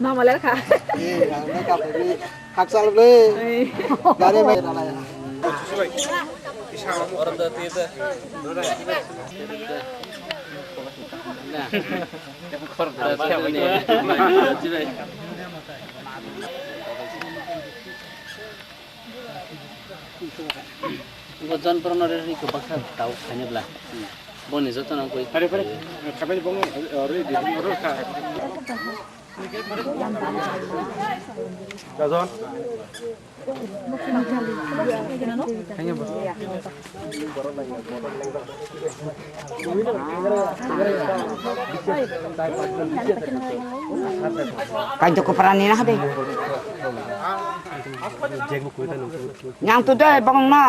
มามาแล้วค่ะ นี่ไม่กลับเลยพี่หักสลับเลยได้ไหมอะไร Orang tua itu. Jangan pernah dari kebakar tahu hanya belah. Bonus itu nang koi. Pare pare. Kapan bong ori di ori ka. Kazon. Hanya bos. Kanjo ko parani na hade. Yang tu deh bang na.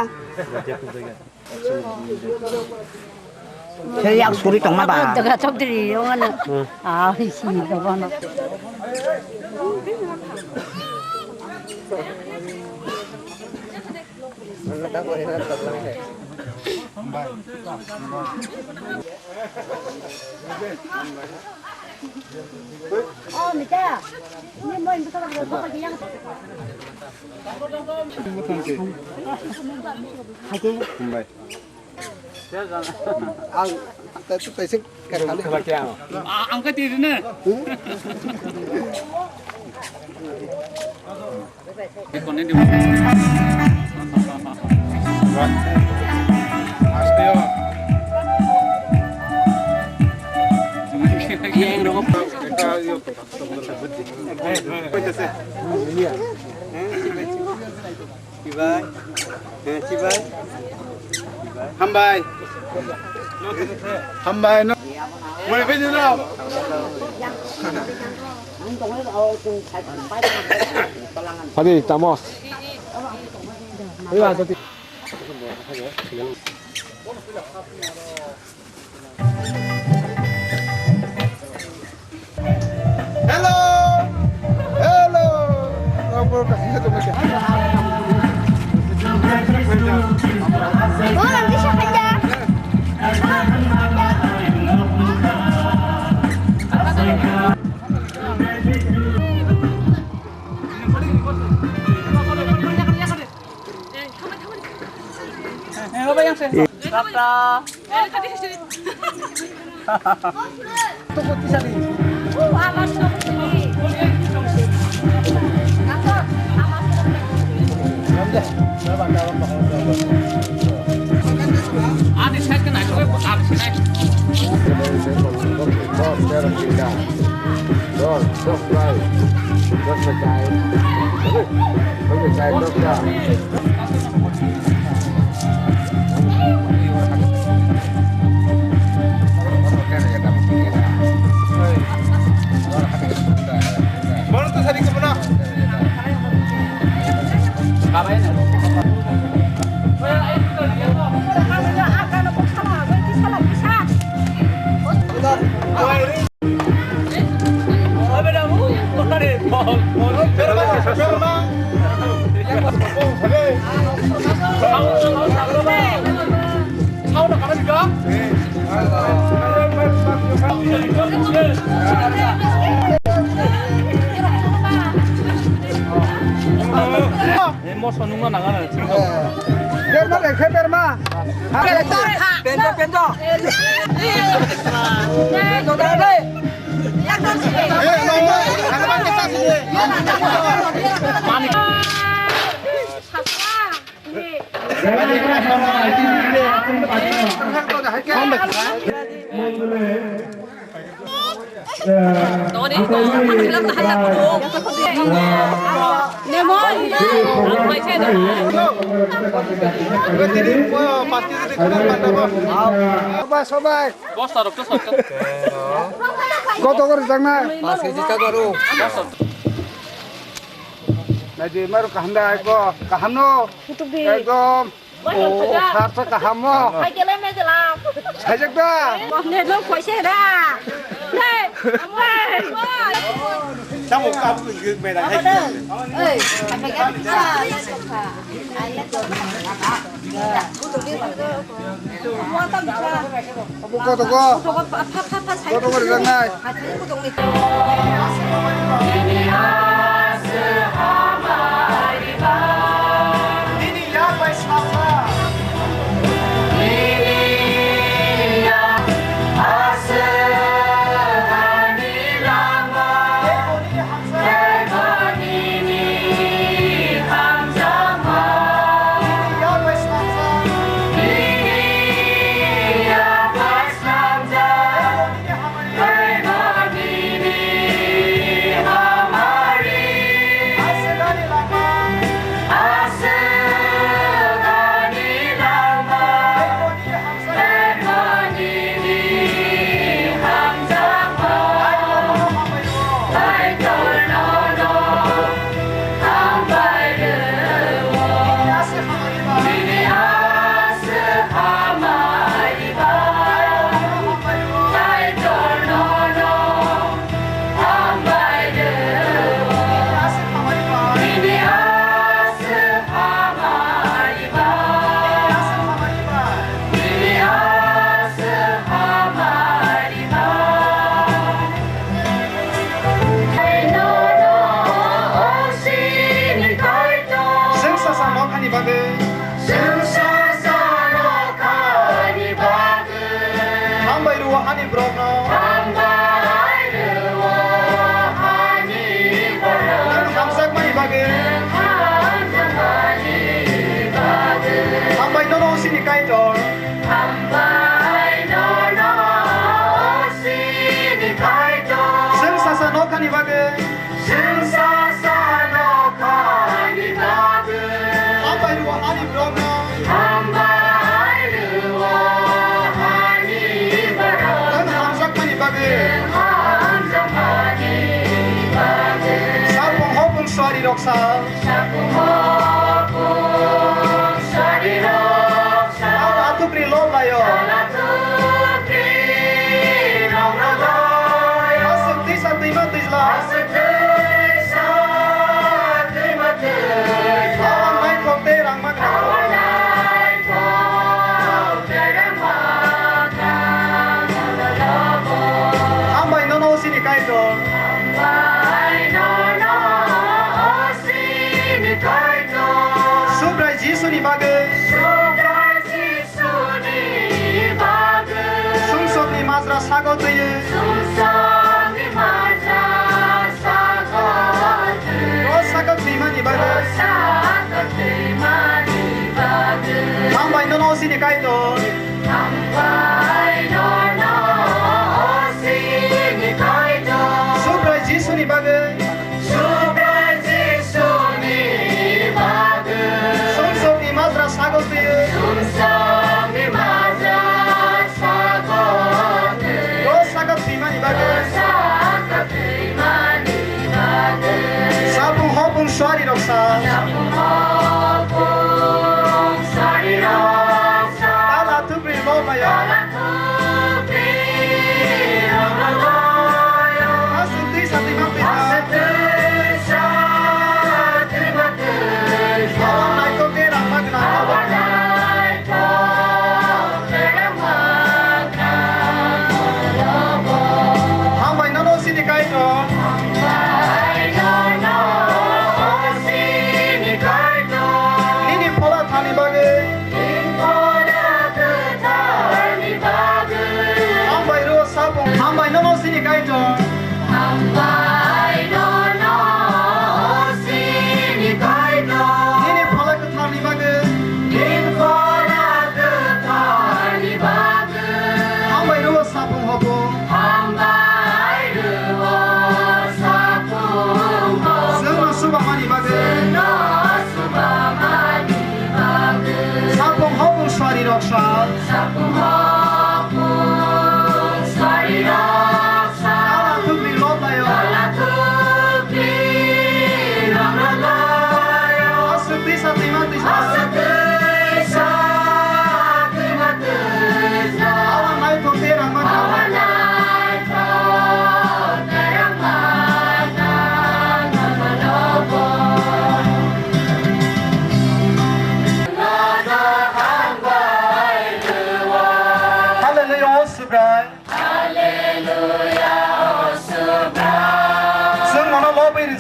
Saya yang suri tong ma ba. Daga chok diri yo ngana. Ah, si do bono. Oh, Mita. Ini mau itu kalau berapa yang? Haji. Ang basic kali. Angkat diri na. Ikonnya di. Asteo. Iya yang dong. Hambai. Hambai no. Boleh pergi dulu. Hadi tamos. Iya tadi. Hello. Hello. Apa kasih tu macam? Oh, nanti siapa aja? Apa yang saya? Kata. tadi sini. Tunggu di sini. Awas dong sini. Kakak, awas dong. Ada saya kena, saya buat ada saya. Mana tu tadi ke mana? Kabain ya. Mau sonungnya nangan sih. Berma deh, berma. Pento, pento. Pento deh. Sobat. Bos taruh ke sana. Kau tahu kan jangan? Masih jika baru. Nanti maru kahanda eko, kahano. Eko. Oh, harus kahamo. Hai cái lên đây thì làm. Sajak dah. Nên nó khỏi xe ra. Đây, Trong một cặp cứ mày đang hay ơi phải cái pizza lên cục hả ai lên cục mua tao pizza Toko toko. 저거 파파파 잘 Toko được ngay. 아 들고 동네 Nini ya pai smasa.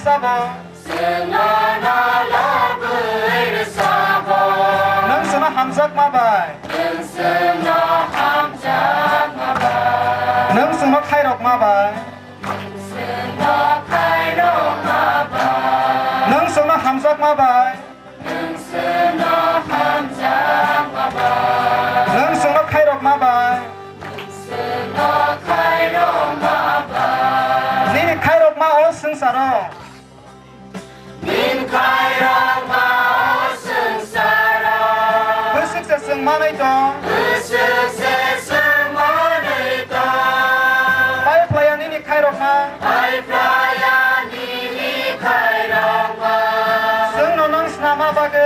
사보 능스나 함삭 마바이 능스나 카이록 마바이 능스나 함삭 마바이 능스나 카이록 마바이 니니 카이록 마오 승사로 흑색색 승만의 동 바이플라야 니니 카이록 마 승노능 스나마바그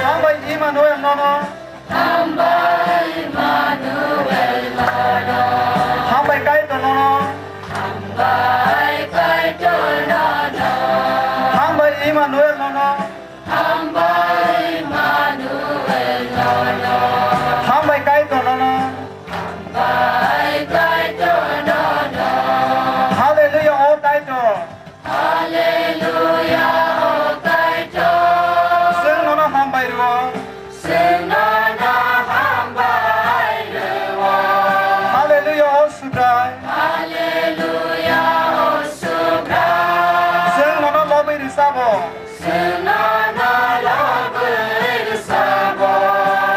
함바이 이마누엘 노노 함바이 까이토 노노 함바이 이마누엘 노노 함바이 까이토 노노 할렐루야 오 까이토 승노노 함바이르오 할렐루야 오 수브라이 승노노 로비리 사보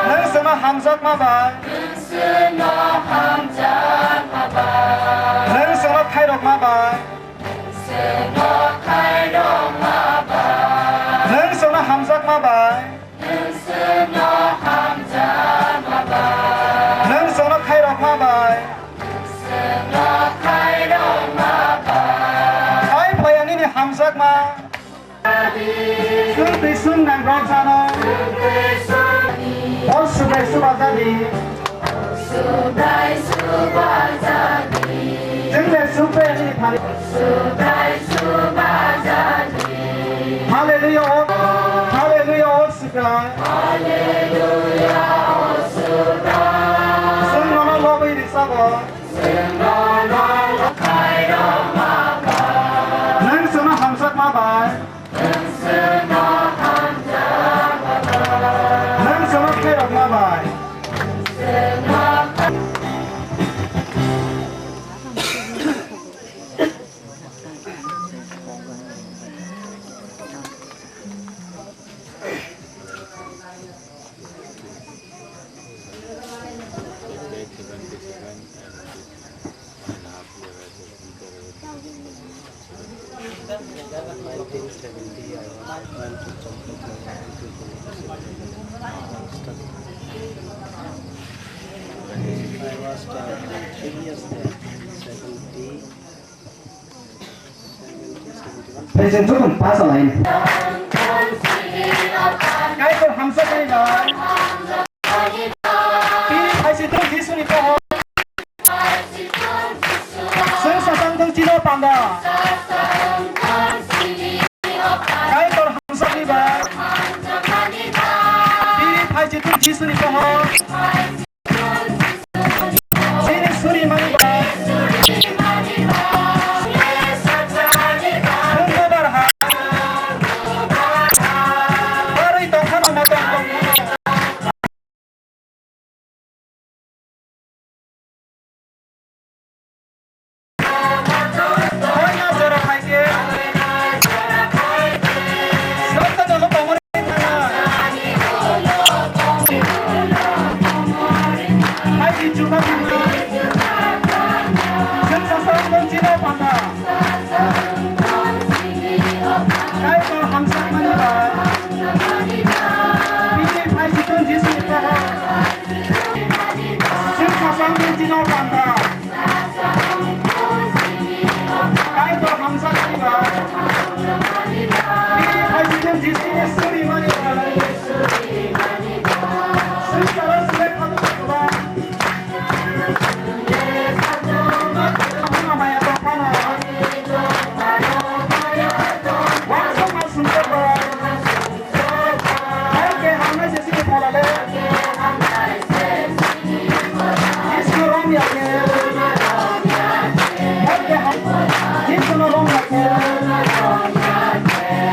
능스나 함삭 마바이 능스나 카이록 마바이 능스나 함삭 마바이 능스나 카이록 마바이 아이 플라야니니 함삭 마 승비 승난 록사노 오스베 수바자디 증내 수베니 파리 할렐루야 오 할렐루야 오스가 승노노 로비리 사고 능스나 함삭 마바이 능스나 캐럿 마바이 이제 조금 봐서 라인 까이토 함삭이가 다시 또 기수니까 승사상등 지도 빵다 까이토 함삭이가 다시 또 기수니까 지니 수리 많이 봐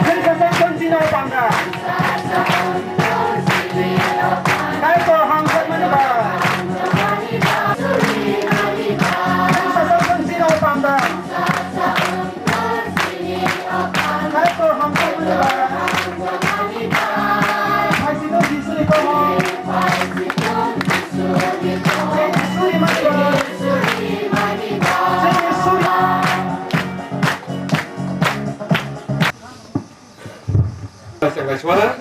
Sensasang Cino Bangga. Kaya ko hanggang manibay. Sensasang Cino Bangga. Kaya ko hanggang manibay. Hai sino jisuni ko ho. Jisuni manibay. Jisuni. Segala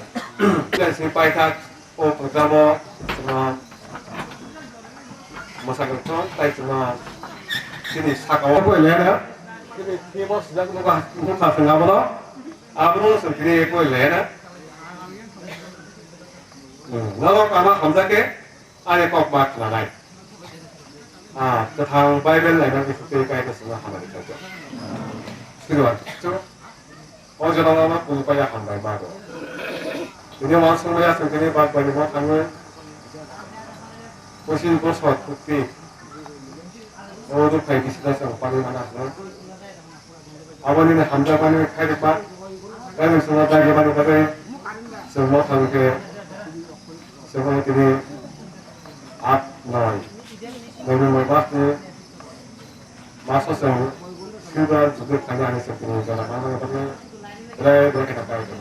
dan simpai tak pertama semua masyarakat tai semua sini sakawa boleh ya ini timur sedang muka tengah mana abang sendiri boleh ya lalu karena hamzah ke ada kok bak lalai tentang Bible lain yang seperti kayak semua hamzah itu kedua coba 어제 나가면 공부야 한 발 마고 이제 마스터야 선생님 받고 뭐 하면 보신 거 서투티 어디 가기 싫어서 빨리 만나서 아버님의 함자반을开바 나는 성화자기 반을 가게 성모 상태 성화들이 앞 나이 너는 뭘 봤지 마서성 실버 두들 가게 안에서 그런 사람 하는 거는 Saya kita tahu itu.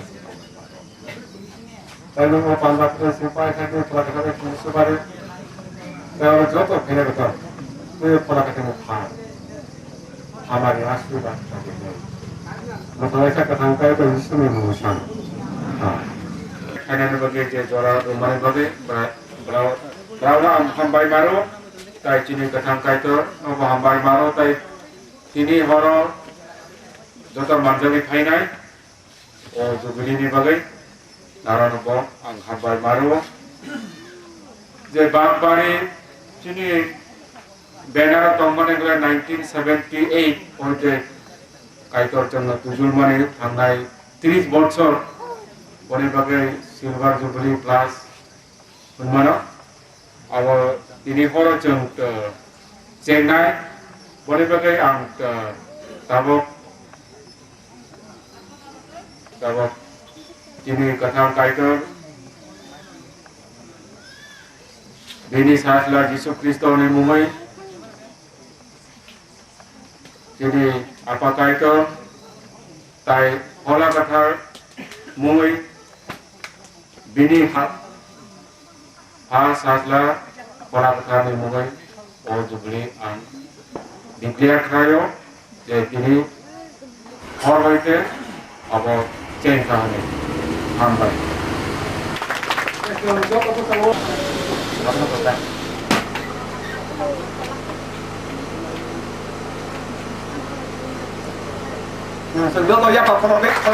Saya mau pandang ke simpai saya telah kita kuliah baru. Saya jatuh kena betul. Saya pernah ketemu Pak. Amari asli bahasa kita. Masalah saya ketangka itu istimewa musuhan. Karena begitu juara rumah itu berapa hambai baru. Tai sini ketangka itu hambai baru. Tai sini baru jatuh manjali final. Jubilee bagai naran ko ang habar maru je bagbari sini banner tombone gula 1978 oje kaitor jonna tujul mane thangai 30 বছর bone bagai silver jubilee plus mana awo ini horo jeng Chennai bone bagai ang tabok Sebab ini kata kaitor Bini sahlah Yesus Kristus ni mumai. Jadi apa kaitor tai hola kata mumai bini sahlah hola kata ni mumai o jubli ang Biblia kayo jadi ini orang itu apa change kami hambai. Sebenarnya ya Pak Profek Ku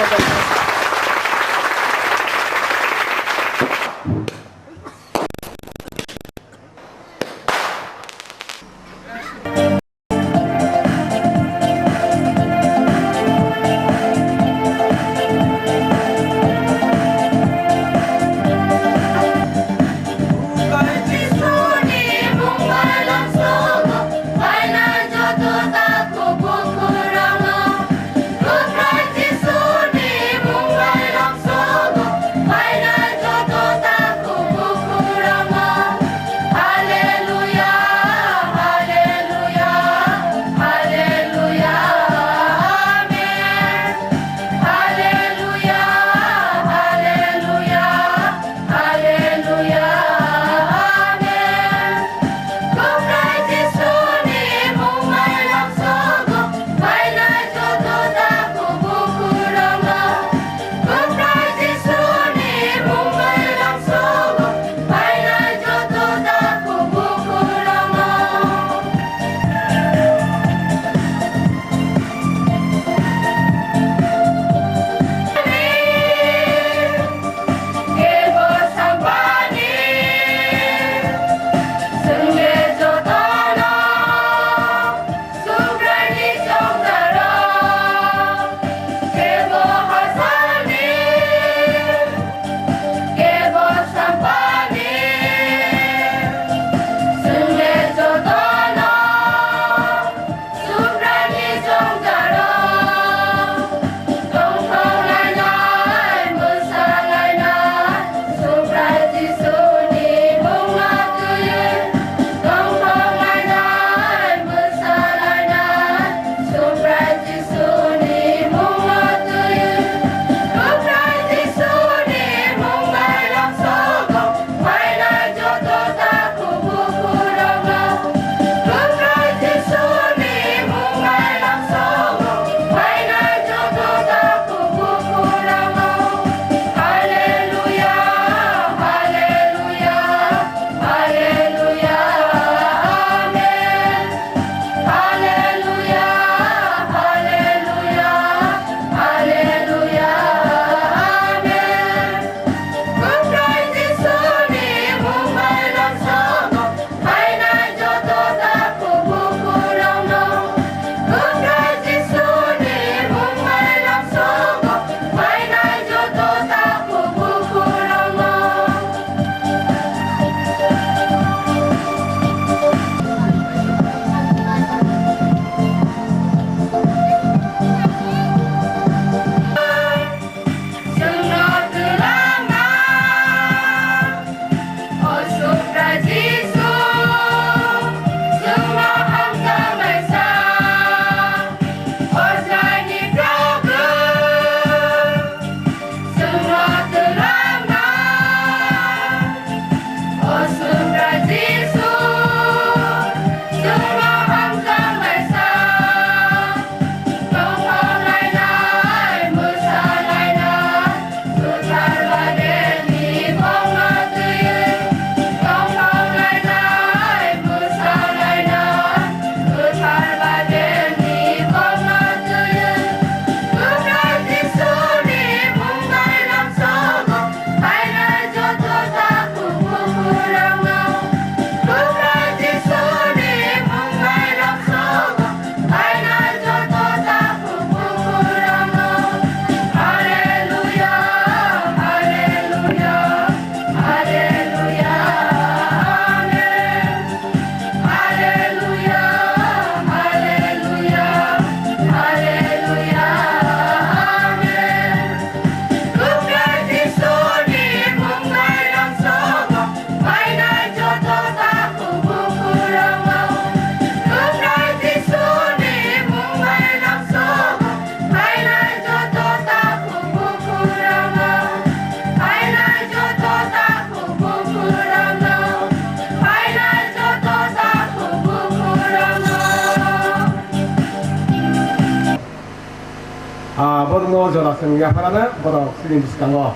no jora sengya parana borok film diskango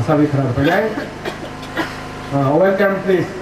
sabi khara payai welcome please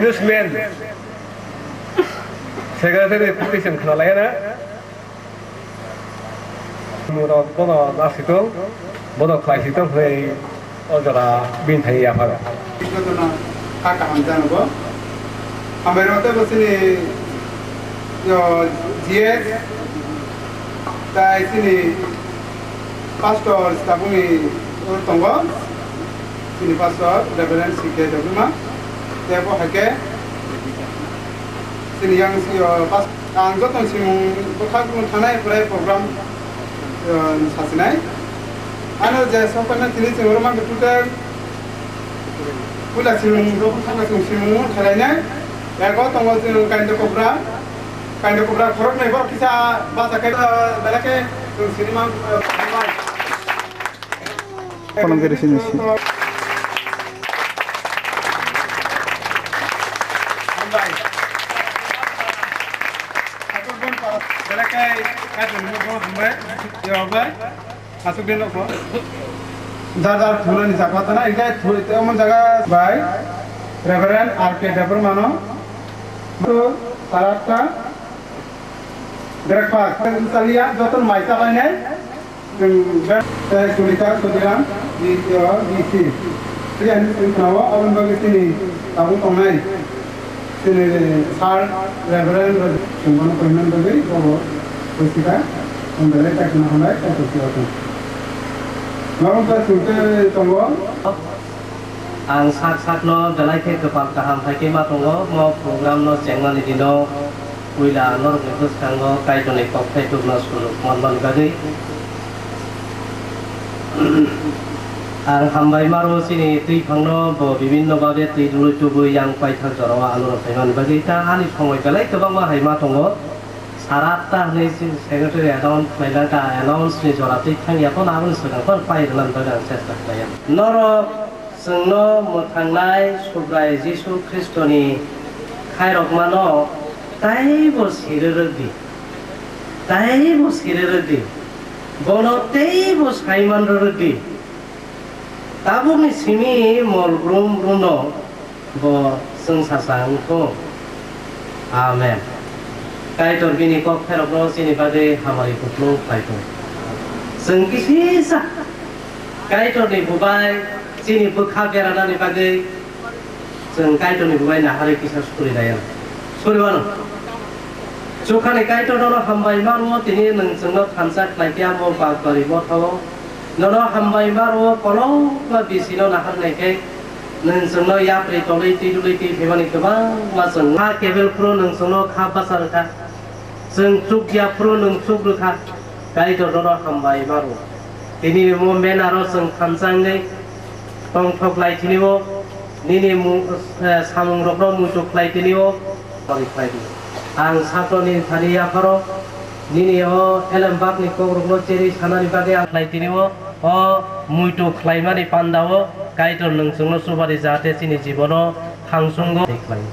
Newsman, Secretary Petition Knolena, Muro Bono Nasito, Bono Classito, play Ojara Bintay Yapara. America was in your GS, the pastor Stabumi Tongo, in pastor, Reverend C.K. Dogma. Therefore, Hake, in young past, and got on some Tanai program Sasinai. I know there's some kind of things in Roman to tell. Pula Simu, Harana, I got on what kind of program, for my work is a Basaka, Balake, to cinema. Masuk din ako. Dar thulan sakata na ikai thuri te amon jaga by Reverend R.K. Deparmano. To sarata breakfast salia joton maisa banai. Sulika Sudiran di DC. Jadi ini tahu awal bagi sini tahu tongai. Sini sar Reverend Sumana Permen bagi bahwa kita membeli teknologi itu siapa. Lalu kita tunggu. Ang sak no dalai ke kepal kaham hai ke ma tunggu mau program no cengman di no wila no terus kanggo kai to ne kok kai to no sulu mon gadi. Ang hambai maru sini tri phangno bo bibinno babe tri dulu tubu yang pai thak jarawa anu thaiman bagi ta ani সময় বেলাই kebang ma hai ma tunggu. Sarata ni secretary announce ni jorati thang ya pun abun sedang pun pai dalam badan sesat saya. Noro sengno muthangnai subrai Jisu Kristoni khairok mano tai bo sirerdi. Bono tei bo saiman rerdi. Tabu ni simi mol bruno bo seng sasang ko. Amen. Kaitor bini kok ferok sini pada hamari kutlung kaitor. Sengkisi sah. Kaitor ni bubai sini bukha berada ni pada जों काइटनि बुबाय नाहारे किसा सुरिनाया सुरिबानो जुखानि काइटनो हामबाय मारो तिनि नोंजोंनो थानसा खायथिया मो बागबारि मथाव ननो हामबाय मारो कलौ बा बिसिनो नाहारनायखाय नोंजोंनो याप्रि तलै तिदुलै ति फेमानि गोबां माजों हा केबेल प्रो नोंजोंनो खा बासारखा जों चुकिया प्रो नों चुकरुखा काइटनो हामबाय मारो तिनि मोमेन आरो जों थानसाङै टंथक लाइथिनिबो निनि मु सामुं रब्र मुजुक लाइथिनिबो परिफायदि आं सात्रनि थारिया फारो निनि एलमबागनि कग्रग्लो चेरि सानानि बागे आं लाइथिनिबो मुइटु ख्लाइमानि पान्दावो काइटन नोंजोंनो सुबारि जाहाथे तिनि जीवनो थांसुंगो देखलाय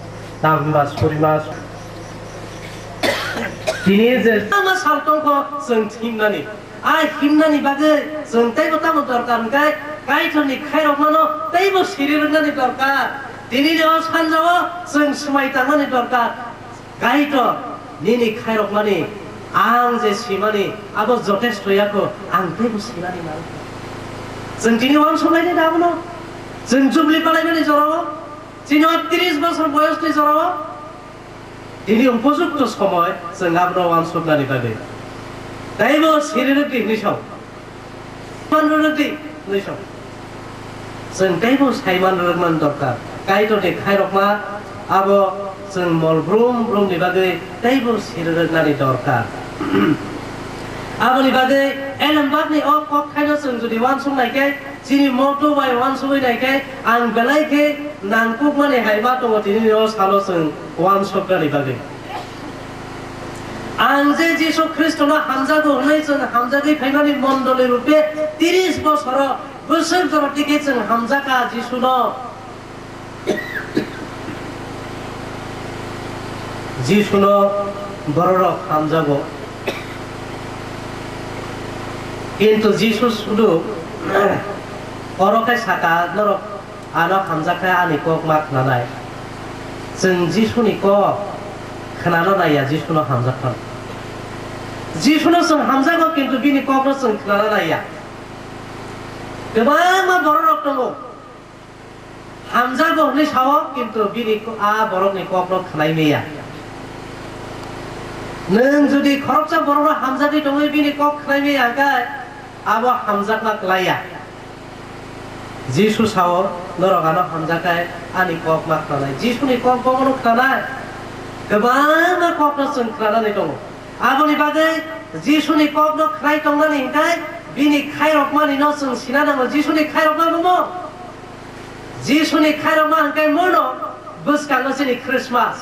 दामबा सुरिमास तिनि जे मा सालतंखो जों थिमनानि आइ हिमनानि बागे जों ताइबो तामो दरकार गाय काइटनि खायरमानो ताइबो सिरिरनानि दरकार तिनि जो सानजावो जों समायतामानि दरकार काइट निनि खायरमानि आं जे सिमानि आबो जथेस्थयाखो आं ताइबो सिमानि ना जों तिनि वान समायनि दाबनो जों जुबलि पालायमानि जरावो तिनि 30 বছর বয়সनि जरावो तिनि उपयुक्त समय जों आबनो वान समायनि बागे ताइबो सिरिरति निसाव मानरति निसाव जों ताइबो साइमान रमान दरकार काइटनि खायरमा आबो जों मलब्रुम ब्रुमनि बागै ताइबो सिरिरनानि दरकार आबोनि बागै एलमबागनि कक खायनो जों जुदि वान संनायखाय जिनि मटो बाय वान सबायनायखाय आं बेलायखे नांकुक माने हायमा दङ तिनि सालो जों वान सब्रानि बागै आं जे जिसु ख्रिस्टनो हामजागो होननाय जों हामजागै फाइमानि मण्डली रुपे 30 বছর बोसोर जरतिके जों हामजाका जिसुनो बररक हामजागो किन्तु जिसु सुदु अरखाय साका नरक आनो हामजाखाय आनि कक मा खोनानाय जों जिसुनि कक खोनानो नाया जिसुनो हामजाखां जिसुनो जों हामजागो किन्तु बिनि ककनो जों खोनानो नाया गोबां मा बररक दङ हामजागो होननाय साव किन्तु बिनि बरकनि ककनो खोनाय मेया नों जुदि खरबसा बरनो हामजागै दङ बिनि कक खोनाय मेया गाय आबो हामजागना लाया जिसु साव नरगानो हामजाखाय आनि कक मा खोनानाय जिसुनि कक बगनो खोनानाय गोबां ककनो जों खोनानानै दङ आबोनि बागै जिसुनि ककनो खोनाय दंनानै गाय बिनि खायरकमानि न जों सिना दङ जिसुनि खायरकमा दङ जिसुनि खायरकमा गाय मोनो बुसकाङो जोंनि ख्रिस्टमास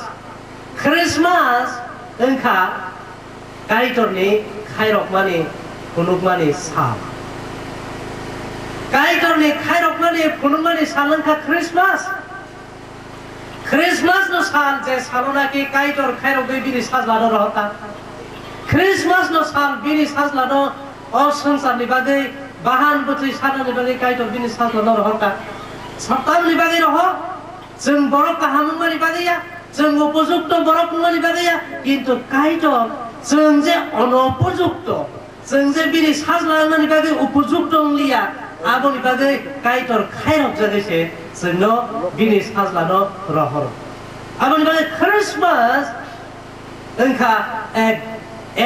ओंखा काइटरनि खायरकमानि फुनुगमानि साल काइटरनि खायरकमानि फुनुगमानि साल ओंखा ख्रिस्टमास नो साल जे सालनाकि काइटर खायरकै बिनि साजलानो रहता ख्रिस्टमास नो साल बिनि साजलानो संसारनि बागै बाहान बोथै साननि बागै काइटर बिनि साजलानो रहता सप्ताहनि बागै रह जों बरफ काहामुंमानि बागैया जों उपयुक्त बरफ मुंमानि बागैया किन्तु काइटर जों जे अनुपयुक्त जों जे बिनि साजलानानि बागै उपयुक्त लिया आबोनि बागै काइटर खायरक जागैसे जोंनो बिनि साजलानो रहर आबोनि बागै ख्रिस्टमास ओंखा a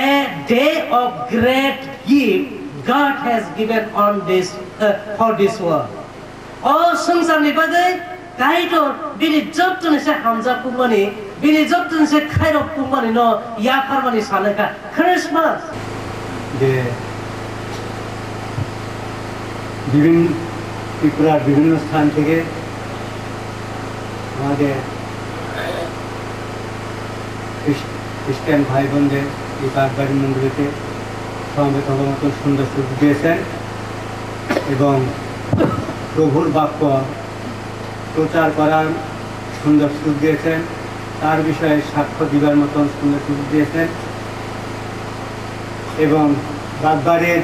day of great gift God has given on this for this world all संसारनि बागै काइटर बिनि जत्तन से हामजा कुमानि बिनि जत्तन से खायरक कुमानि न या फारमानि सानका ख्रिस्टमास যে বিভিন্ন ত্রিপুরার বিভিন্ন স্থান থেকে আমাদের খ্রিস্টান ভাই বোনদের এই বাগবাড়ি মন্দিরেতে সমবেত হওয়ার মতো সুন্দর সুযোগ দিয়েছেন এবং প্রভুর বাক্য প্রচার করার সুন্দর সুযোগ দিয়েছেন তার বিষয়ে সাক্ষ্য দিবার মতন সুন্দর সুযোগ দিয়েছেন এবং বাগবাড়ির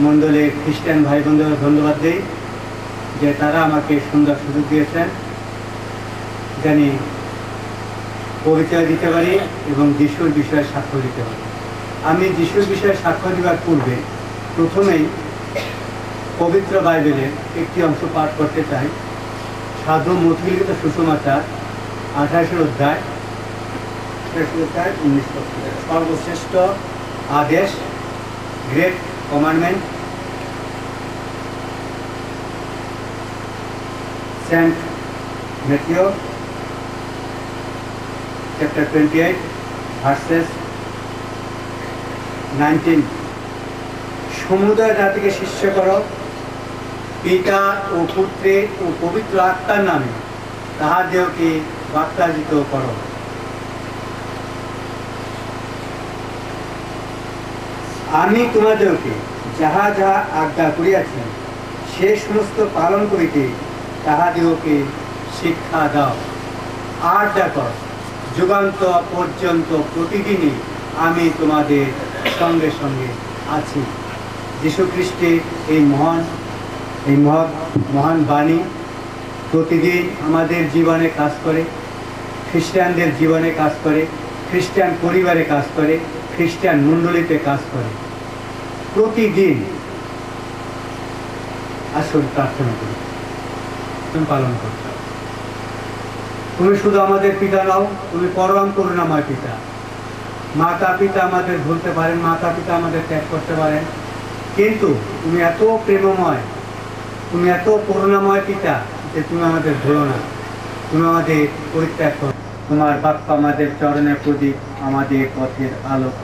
মণ্ডলে খ্রিস্টান ভাই বোনদের ধন্যবাদ দিই যে তারা আমাকে সুন্দর সুযোগ দিয়েছেন জানি পরিচয় দিতে পারি এবং যিশুর বিষয়ে সাক্ষ্য দিতে পারি আমি যিশুর বিষয়ে সাক্ষ্য দেওয়ার পূর্বে প্রথমেই পবিত্র বাইবেলের একটি অংশ পাঠ করতে চাই সাধু মথুলিখিত সুষমাচার 28 অধ্যায় 19 পদ। সর্বশ্রেষ্ঠ আদেশ, great commandment, Saint Matthew chapter 28 verses 19। সমুদয় জাতিকে শিষ্য করো, পিতা ও পুত্রের ও পবিত্র আত্মার নামে তাহাদেরকে বাপ্তাজিত করো। আমি তোমাদেরকে যাহা যাহা আজ্ঞা করিয়াছি সে সমস্ত পালন করিতে তাহাদেরকে শিক্ষা দাও। আর দেখো, যুগান্তর পর্যন্ত প্রতিদিনই আমি তোমাদের সঙ্গে সঙ্গে আছি। যীশু খ্রিস্টের এই মহান বাণী প্রতিদিন আমাদের জীবনে কাজ করে, খ্রিস্টানদের জীবনে কাজ করে, খ্রিস্টান পরিবারে কাজ করে, খ্রিস্টান মণ্ডলীতে কাজ করে। প্রতিদিন আসল প্রার্থনা করি, তুমি পালন করতে হবে। তুমি শুধু আমাদের পিতা নাও, তুমি পরম করুণাময় পিতা। মাতা পিতা আমাদের ভুলতে পারেন, মাতা পিতা আমাদের ত্যাগ করতে পারেন, কিন্তু তুমি এত প্রেমময়, তুমি এত করুণাময় পিতা যে তুমি আমাদের ভুলো না, তুমি আমাদের পরিত্যাগ করো। তোমার বাক্য আমাদের চরণের প্রদীপ, আমাদের পথের আলোক।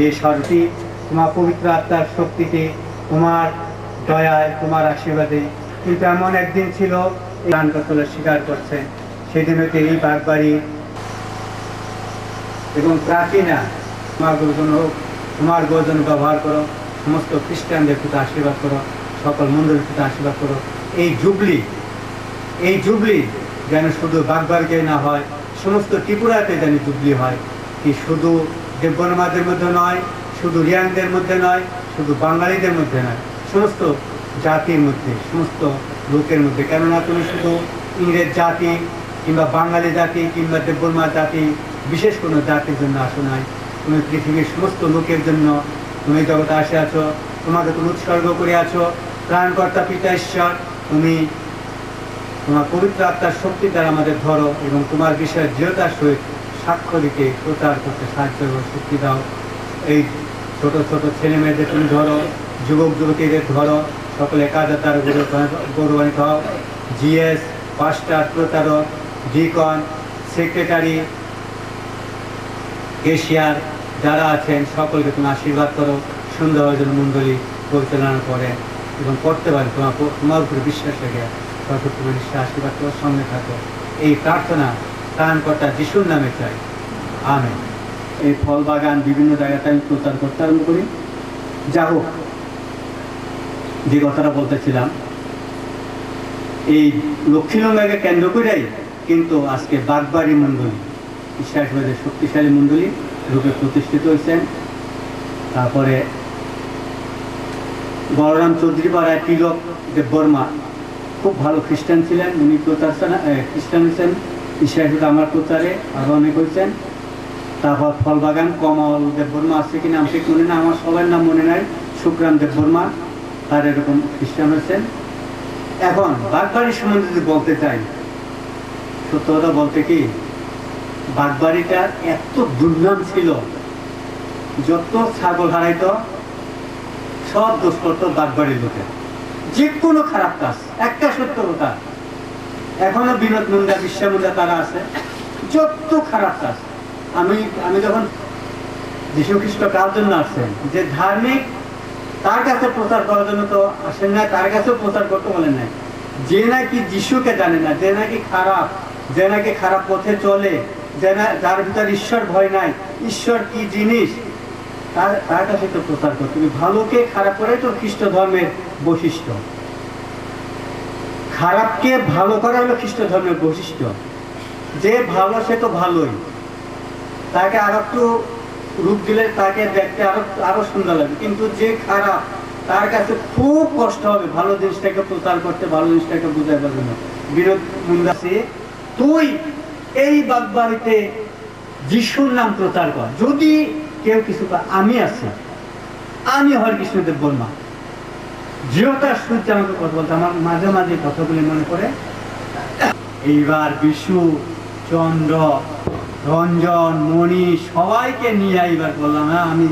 এই স্বরটি তোমার পবিত্র আত্মার শক্তিতে, তোমার দয়ায়, তোমার আশীর্বাদে। কিন্তু এমন একদিন ছিল, গান কতলে স্বীকার করছে, সেদিন হইতে এই বাগবাড়ি এবং প্রাচীনা তোমার গর্জন ব্যবহার করো। সমস্ত খ্রিস্টানদের প্রতি আশীর্বাদ করো, সকল মন্দিরের প্রতি আশীর্বাদ করো। এই জুবলি যেন শুধু বাগবাড়িতে না হয়, সমস্ত ত্রিপুরাতে যেন জুবলি হয়। কি শুধু দেববর্মাদের মধ্যে নয়, শুধু রিয়াংদের মধ্যে নয়, শুধু বাঙালিদের মধ্যে নয়, সমস্ত জাতির মধ্যে, সমস্ত লোকের মধ্যে। কেননা তুমি শুধু ইংরেজ জাতি কিংবা বাঙালি জাতি কিংবা দেববর্মা জাতি, বিশেষ কোনো জাতির জন্য আসো নাই, তুমি পৃথিবীর সমস্ত লোকের জন্য তুমি জগতে আসে আছো। তোমাকে তুমি উৎসর্গ করে আছো। ত্রাণকর্তা পিতা ঈশ্বর, তুমি তোমার পবিত্র আত্মার শক্তি দ্বারা আমাদের ধরো এবং তোমার বিষয়ে দৃঢ়তার সহিত সাক্ষ্য দিতে, প্রচার করতে সাহায্য এবং শক্তি দাও। এই ছোট ছোট ছেলে মেয়েদের তুমি ধরো, যুবক যুবতীদের ধরো, সকলে একাধার গৌরবান্বিত হও। জিএস, পাস্টার, প্রচারক, ডিকন, সেক্রেটারি, কেশিয়ার যারা আছেন সকলকে তুমি আশীর্বাদ করো। সুন্দরভাবে যেন মণ্ডলী পরিচালনা করে এবং করতে পারে, তোমার উপরে বিশ্বাস রেখে সর্বোত্তম আশীর্বাদ করো, সঙ্গে থাকো। এই প্রার্থনা ত্রাণকর্তা যিশুর নামে চাই, আমেন। এই ফল বাগান বিভিন্ন জায়গাতে আমি প্রচার করতে আরম্ভ করি। যা হোক, যে কথাটা বলতেছিলাম, এই লক্ষ্মীলঙ্গাকে কেন্দ্র করেই কিন্তু আজকে বাগবাড়ি মণ্ডলী বিশ্বাসবাদের শক্তিশালী মণ্ডলী রূপে প্রতিষ্ঠিত হয়েছেন। তারপরে বলরাম চৌধুরী পাড়ায় তিলক দেববর্মা খুব ভালো খ্রিস্টান ছিলেন, উনি খ্রিস্টান হয়েছেন। ঈশ্বর আমার প্রচারে আরও অনেক হয়েছেন। তারপর ফলবাগান কমল দেববর্মা আছে কি নাম ঠিক মনে না, আমার সবার নাম মনে নাই, শুক্রাম দেববর্মা, তার এরকম খ্রিস্টান হয়েছেন। এখন বাগবাড়ির সম্বন্ধে যদি বলতে চাই, সত্য কথা বলতে কি, বাগবাড়িটা এত দুর্নাম ছিল, যত ছাগল হারাইতো সব দোষ করতো বাগবাড়ির লোকের, যে কোনো খারাপ কাজ। একটা সত্য কথা, এখনো বিনোদ মুন্ডা, বিশ্বা মুন্ডা তারা আছে, যত খারাপ কাজ। আমি যখন যীশু খ্রিস্ট কার জন্য আসছেন, যে ধার্মিক তার কাছে প্রচার করার জন্য তো আসেন না, তার কাছেও প্রচার করতে বলেন নাই। যে নাকি যিশুকে জানে না, যে নাকি খারাপ, যে নাকি খারাপ পথে চলে, যার ভিতর ঈশ্বর ভয় নাই, ঈশ্বর কি জিনিস, তার কাছে তো প্রচার করতে। ভালোকে খারাপ করাই তো খ্রিস্ট ধর্মের বৈশিষ্ট্য। খারাপকে ভালো করা হলো খ্রিস্ট ধর্মের বৈশিষ্ট্য। যে ভালো সে তো ভালোই, তাকে আর একটু রূপ দিলে তাকে দেখতে আরো সুন্দর লাগবে। কিন্তু যে খারাপ, তার কাছে খুব কষ্ট হবে ভালো জিনিসটাকে প্রচার করতে, ভালো জিনিসটাকে বুঝাইবার জন্য। বিনোদ মুন্ডা, তুই এই বাগবাড়িতে যিশুর নাম প্রচার কর, যদি কেউ কিছু, আমি আছি, আমি হরিকৃষ্ণ দেববর্মা। দৃঢ়তার সূর্য আমাকে কথা বলতে, আমার মাঝে মাঝে কথাগুলি মনে পড়ে। এইবার বিশু, চন্দ্র, রঞ্জন, মণি সবাইকে নিয়ে এইবার বললাম, হ্যাঁ আমি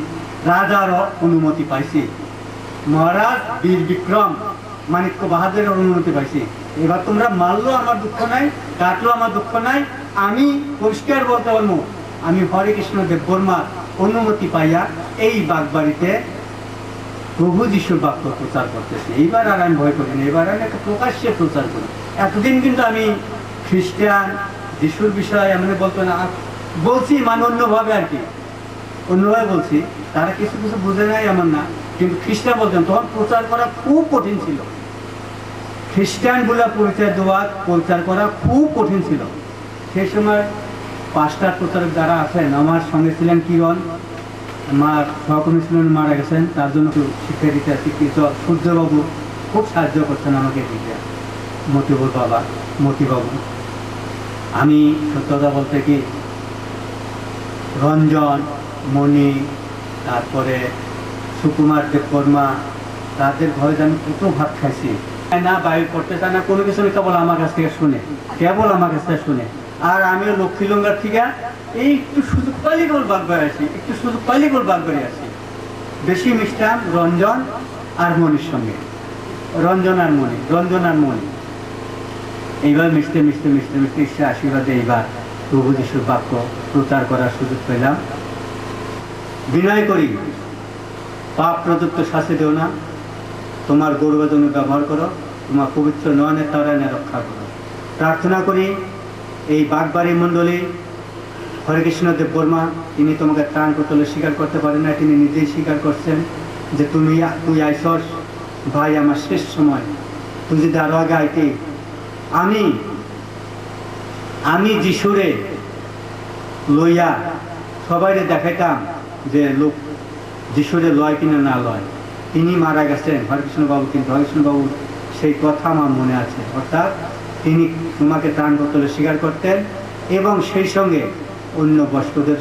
রাজার অনুমতি পাইছি, মহারাজ বীর বিক্রম মানিক্য বাহাদুরের অনুমতি পাইছি। এবার তোমরা মারলো আমার দুঃখ নাই, কাটলো আমার দুঃখ নাই, আমি পরিষ্কার বলতে পারবো আমি হরে কৃষ্ণ দেববর্মার অনুমতি পাইয়া এই বাগবাড়িতে প্রভু যিশুর বাক্য প্রচার করতেছি। এইবার আর আমি ভয় করি না, এবার আমি একটা প্রকাশ্যে প্রচার করি। এতদিন কিন্তু আমি খ্রিস্টান যিশুর বিষয়ে এমনি বলতো না, বলছি মানে অন্যভাবে আর কি, অন্যভাবে বলছি, তারা কিছু কিছু বুঝে নাই এমন না, কিন্তু খ্রিস্টান বলতেন তখন প্রচার করা খুব কঠিন ছিল। খ্রিস্টান বলে পরিচয় দেওয়া, প্রচার করা খুব কঠিন ছিল। সেই সময় পাঁচটার প্রচারক যারা আছেন, আমার সঙ্গে ছিলেন কিরণ, আমার সহকর্মী ছিলেন, মারা গেছেন, তার জন্য শিক্ষা দিতে আসছি। সূর্যবাবু খুব সাহায্য করছেন আমাকে দিতে, মতিবাবুর বাবা মতিবাবু। আমি সত্যতা বলতে কি, রঞ্জন, মণি, তারপরে সুকুমার দেববর্মা, তাদের ঘরে আমি কত ভাত খাইছি, না বাইরে করতে চায় না কোনো কিছু, কেবল আমার কাছ থেকে শুনে, কেবল আমার কাছ থেকে শুনে। আর আমিও লক্ষ্মীলঙ্গার থেকে এই একটু সুযোগ পাইলে গোল বাগ করে আসি, একটু সুযোগ পাইলে গোল বাগ করে আসি। বেশি মিশতাম রঞ্জন আর মণির সঙ্গে, রঞ্জন আর মণি। এইবার মিশতে মিশতে মিশতে মিশতে ঈশ্বর আশীর্বাদে এইবার প্রভু যিশুর বাক্য প্রচার করার সুযোগ পেলাম। বিনয় করি, পাপ প্রযুক্ত শাস্তি দেও না, তোমার গৌরবজন্য ব্যবহার করো, তোমার পবিত্র নয়নের তারায়ণে রক্ষা করো। প্রার্থনা করি এই বাগবাড়ি মণ্ডলী হরে কৃষ্ণ দেববর্মা, তিনি তোমাকে ত্রাণ করতে স্বীকার করতে পারেন না, তিনি নিজেই স্বীকার করছেন যে তুই আইসস ভাই আমার শেষ সময়, তুই যদি আরো আগে আইতে আমি যিশুরে লইয়া সবাইরে দেখাইতাম যে লোক যিশুরে লয় কিনা না লয়। তিনি মারা গেছেন হরেকৃষ্ণবাবু, কিন্তু হরেকৃষ্ণবাবু সেই কথা আমার মনে আছে, অর্থাৎ তিনি তোমাকে ত্রাণ করতে স্বীকার করতেন এবং সেই সঙ্গে অন্য বয়স্কদের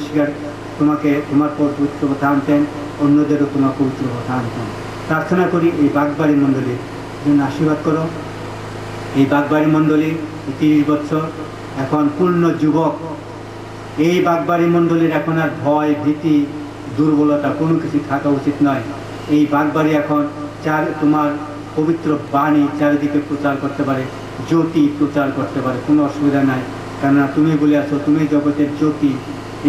তোমাকে তোমার পবিত্র কথা আনতেন, অন্যদেরও তোমার পবিত্র কথা আনতেন। প্রার্থনা করি এই বাগবাড়ি মণ্ডলীর জন্য আশীর্বাদ করো। এই বাগবাড়ি মণ্ডলী 30 বছর এখন পূর্ণ যুবক। এই বাগবাড়ি মণ্ডলীর এখন আর ভয়, ভীতি, দুর্বলতা কোনো কিছু থাকা উচিত নয়। এই বাগবাড়ি এখন তোমার পবিত্র বাণী চারিদিকে প্রচার করতে পারে, জ্যোতি প্রচার করতে পারে, কোনো অসুবিধা নাই। কেননা তুমি বলে আছো তুমি জগতের জ্যোতি,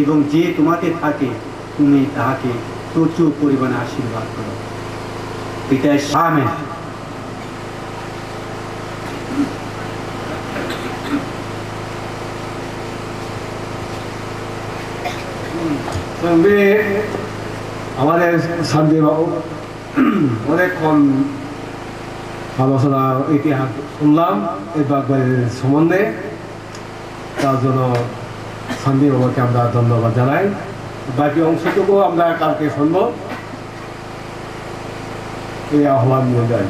এবং যে তোমাকে থাকে তুমি তাহাকে প্রচুর পরিমাণে আশীর্বাদ করো। এটাই আমেন। আমাদের শান্তিবাবু অনেকক্ষণ আলোচনা ইতিহাস শুনলাম এই বাগবাড়ির সম্বন্ধে, তার জন্য শান্তিবাবুকে আমরা ধন্যবাদ জানাই। বাকি অংশটুকু আমরা কালকে শুনব, এই আহ্বান নিয়ে যাই।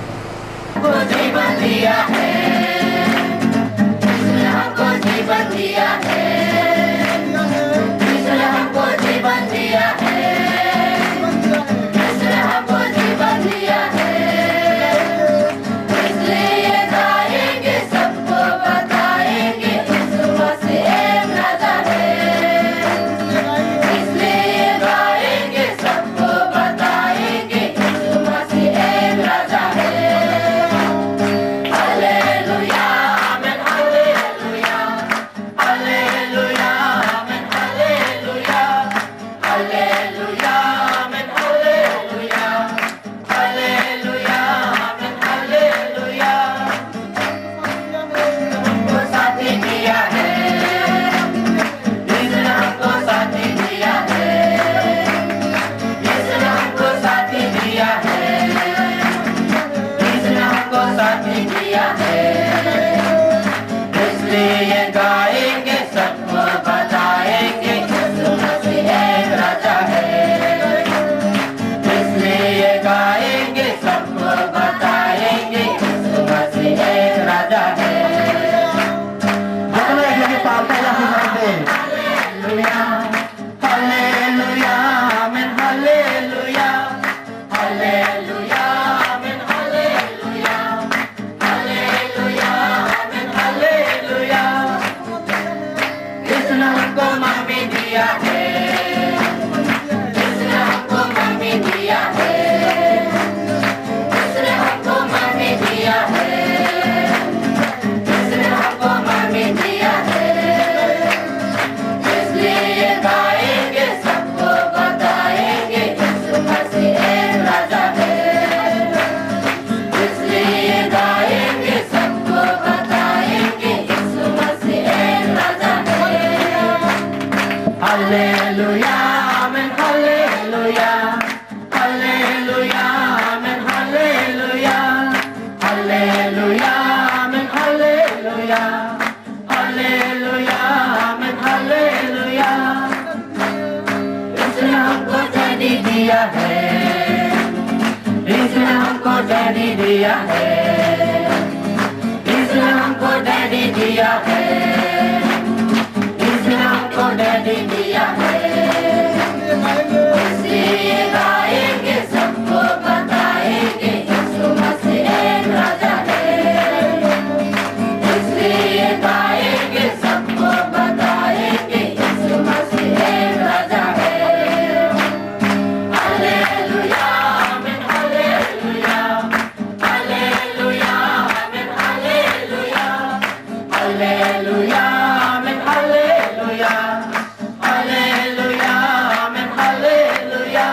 Hallelujah. Hallelujah, amen, hallelujah. Hallelujah, amen, hallelujah. Hallelujah, amen, hallelujah. Hallelujah, amen, hallelujah. इसने हमको डैडी दिया है, इसने हमको डैडी दिया है, इसने हमको डैडी दिया है, इसने हमको डैडी दिया है। इसलिए गाएंगे, सबको बताएंगे, यीशु मसीह एक राजा है। इसलिए गाएंगे, सबको बताएंगे, यीशु मसीह एक राजा है। हालेलुया, आमीन, हालेलुया, हालेलुया, आमीन, हालेलुया, हालेलुया, आमीन, हालेलुया, हालेलुया, आमीन, हालेलुया,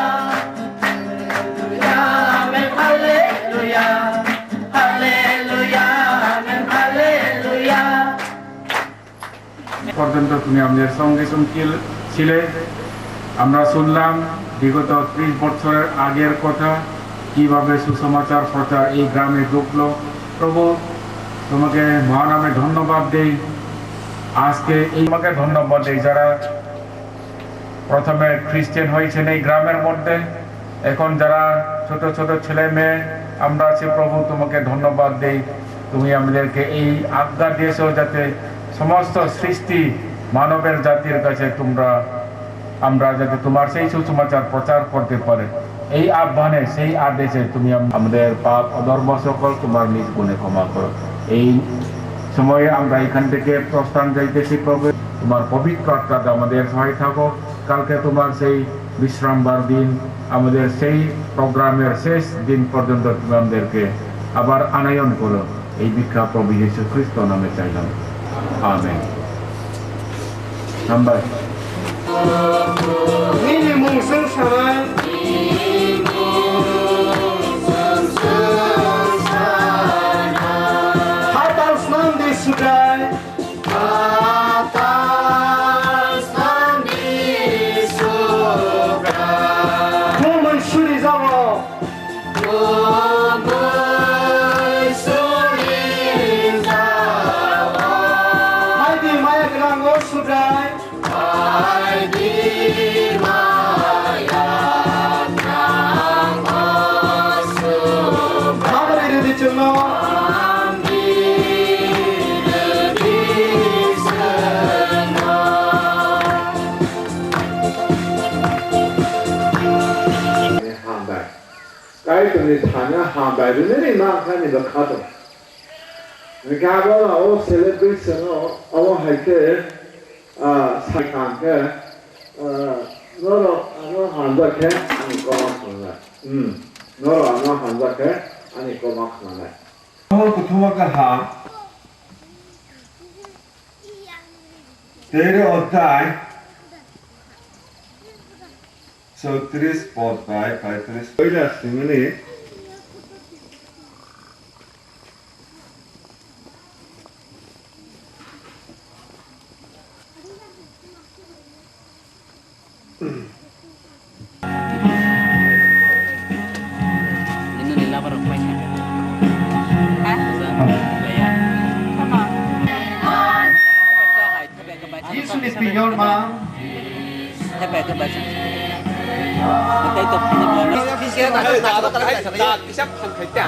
आमीन, हालेलुया, हालेलुया, आमीन, हालेलुया। পর্যন্ত তুমি আমাদের সঙ্গে ছিলে। আমরা শুনলাম বিগত 30 বছরের আগের কথা, কিভাবে সুসমাচার প্রচার এই গ্রামে ঢুকলো। প্রভু তোমাকে মহানামে ধন্যবাদ দেই। আজকে এই তোমাকে ধন্যবাদ দেই যারা প্রথমে খ্রিস্টান হয়েছেন এই গ্রামের মধ্যে, এখন যারা ছোট ছোট ছেলে মেয়ে আমরা আছি, প্রভু তোমাকে ধন্যবাদ দেই। তুমি আমাদেরকে এই আজ্ঞা দিয়েছো যাতে সমস্ত সৃষ্টি মানবের জাতির কাছে আমরা যাতে তোমার সেই সুসমাচার প্রচার করতে পারে। এই আহ্বানে সেই আদেশে তুমি আমাদের পাপ অধর্ম সকল তোমার নিজ গুণে ক্ষমা করো। এই সময়ে আমরা এখান থেকে প্রস্থান যাইতেছি প্রভু, তোমার পবিত্র আত্মাতে আমাদের সহায় থাকো। কালকে তোমার সেই বিশ্রামবার দিন, আমাদের সেই প্রোগ্রামের শেষ দিন পর্যন্ত তুমি আমাদেরকে আবার আনয়ন করো। এই ভিক্ষা প্রভু যীশু খ্রিস্ট নামে চাইলাম, আমেন। নাম্বার নিনি মুংসং সানাই হাতাল স্নান দি সুগাই হাতাল স্নান দি সুগাই মোমন শুরি যাব মোমন শুরি যাব মাইদি মায়া গ্রাঙ্গ সুগাই cái tụi này thằng á hàng bài tụi này mang cái này là khá tốt. Người ta bảo là ô celebration ô hay cái sai càng cái nó hàng ra cái anh có mắc này, nó hàng ra cái anh có mắc này. Hôm của thua cái hàng, thế đó ở tại. So 3 spot 5 3 पहिला सिंगले Jesus is beyond mom. Tiếp tục phía kia là cái nào đó cái sắp thành phải trả.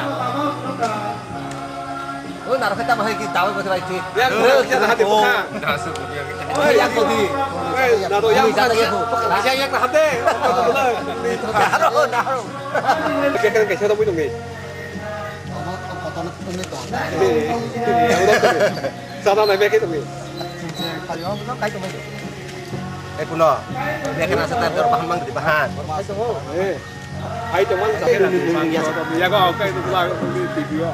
nào phải tao hay cái tao có thể thì Yang kita hati buka. yang có đi Nào tôi yang ra đây yang là hati. nào Cái cảnh sát đâu biết gì. Sao tao này biết cái gì? nó cái của mình kuno dia kena setan berpaham di bahan Ai cho món cái này ya có cái tôi lại đi review à.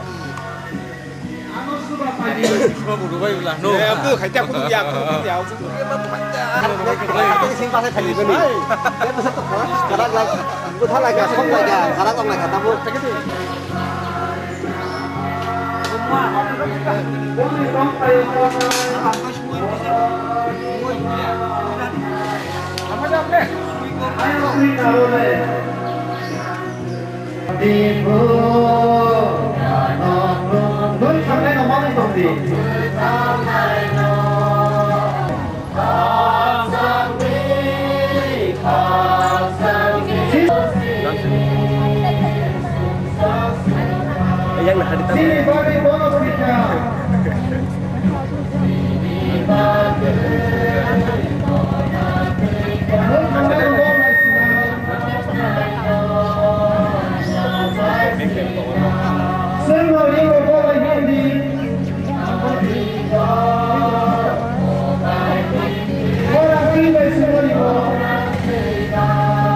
Em cứ phải chắc cũng giang không giàu. cái sinh hoạt thành cái này cái nó rất tốt quá cả đó là tôi thấy là cả không là cả cả đó ông này cả tao mua cái gì Yang nak hadita.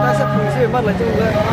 Ta sẽ thường xuyên bắt là chung